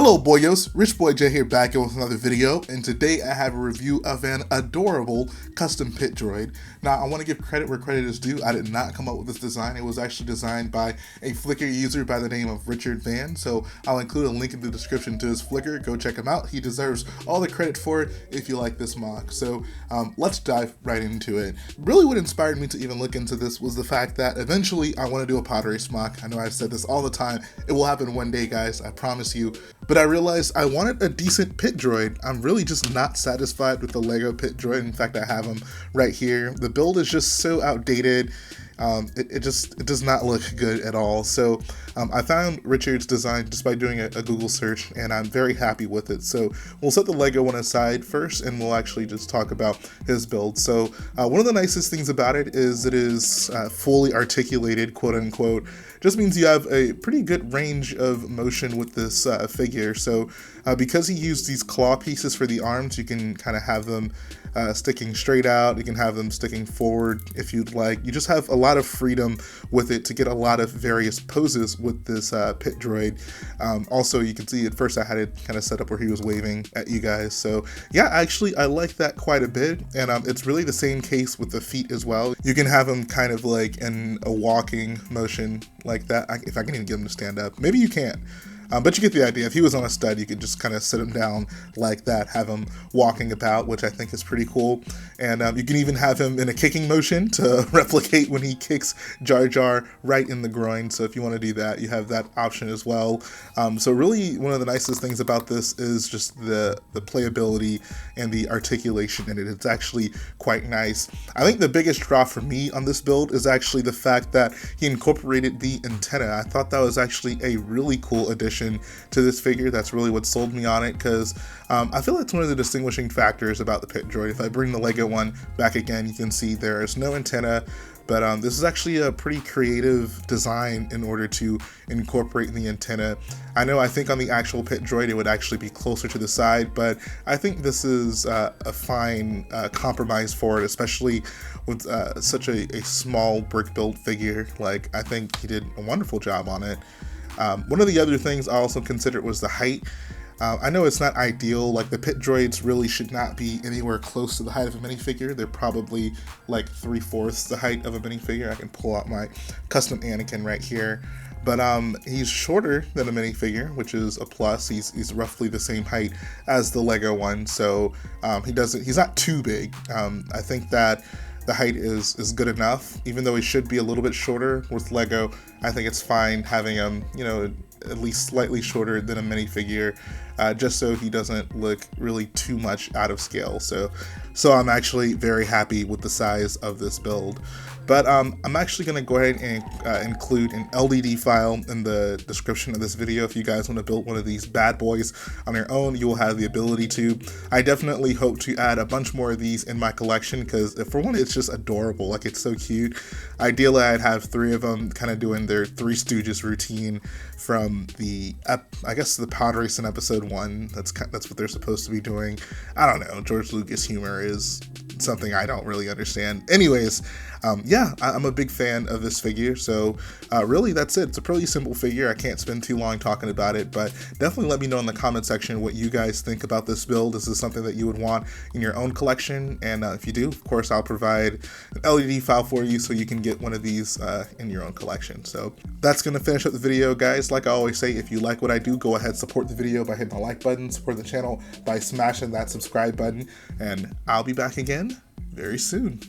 Hello boyos, Rich Boy J here back with another video, and today I have a review of an adorable custom pit droid. Now I want to give credit where credit is due. I did not come up with this design. It was actually designed by a Flickr user by the name of Richard Van, so I'll include a link in the description to his Flickr. Go check him out. He deserves all the credit for it if you like this MOC. So let's dive right into it. Really what inspired me to even look into this was the fact that eventually I want to do a pod race MOC. I know I've said this all the time. It will happen one day, guys, I promise you. But I realized I wanted a decent pit droid. I'm really just not satisfied with the Lego pit droid. In fact, I have them right here. The build is just so outdated. It does not look good at all. So I found Richard's design just by doing a Google search, and I'm very happy with it. So we'll set the Lego one aside first, and we'll actually just talk about his build. So one of the nicest things about it is fully articulated, quote unquote. Just means you have a pretty good range of motion with this figure. So because he used these claw pieces for the arms, you can kind of have them sticking straight out. You can have them sticking forward if you'd like. You just have a lot of freedom with it to get a lot of various poses with this pit droid. Also, you can see at first I had it kind of set up where he was waving at you guys. So yeah, actually I like that quite a bit. And it's really the same case with the feet as well. You can have them kind of like in a walking motion like that. If I can even get him to stand up. Maybe you can't. But you get the idea. If he was on a stud, you could just kind of sit him down like that, have him walking about, which I think is pretty cool. And you can even have him in a kicking motion to replicate when he kicks Jar Jar right in the groin. So if you want to do that, you have that option as well. So really, one of the nicest things about this is just the playability and the articulation in it. It's actually quite nice. I think the biggest draw for me on this build is actually the fact that he incorporated the antenna. I thought that was actually a really cool addition to this figure. That's really what sold me on it, because I feel that's one of the distinguishing factors about the pit droid. If I bring the Lego one back again, you can see there is no antenna, but this is actually a pretty creative design in order to incorporate the antenna. I think on the actual pit droid it would actually be closer to the side, but I think this is a fine compromise for it, especially with such a small brick build figure. Like, I think he did a wonderful job on it. One of the other things I also considered was the height. I know it's not ideal, like the pit droids really should not be anywhere close to the height of a minifigure. They're probably like 3/4 the height of a minifigure. I can pull out my custom Anakin right here. But he's shorter than a minifigure, which is a plus. He's roughly the same height as the Lego one, so he's not too big. I think that the height is good enough, even though he should be a little bit shorter with Lego. I think it's fine having him, at least slightly shorter than a minifigure, just so he doesn't look really too much out of scale. So I'm actually very happy with the size of this build. But I'm actually going to go ahead and include an LDD file in the description of this video. If you guys want to build one of these bad boys on your own, you will have the ability to. I definitely hope to add a bunch more of these in my collection, because for one, it's just adorable. Like, it's so cute. Ideally, I'd have 3 of them kind of doing their Three Stooges routine from the pod race in episode 1. That's what they're supposed to be doing. I don't know. George Lucas humor is something I don't really understand. Anyways, yeah, I'm a big fan of this figure, so really that's it. It's a pretty simple figure. I can't spend too long talking about it, but definitely let me know in the comment section what you guys think about this build. Is this something that you would want in your own collection? And if you do, of course, I'll provide an LED file for you so you can get one of these in your own collection. So that's going to finish up the video, guys. Like I always say, if you like what I do, go ahead, support the video by hitting the like button, support the channel by smashing that subscribe button, and I'll be back again very soon.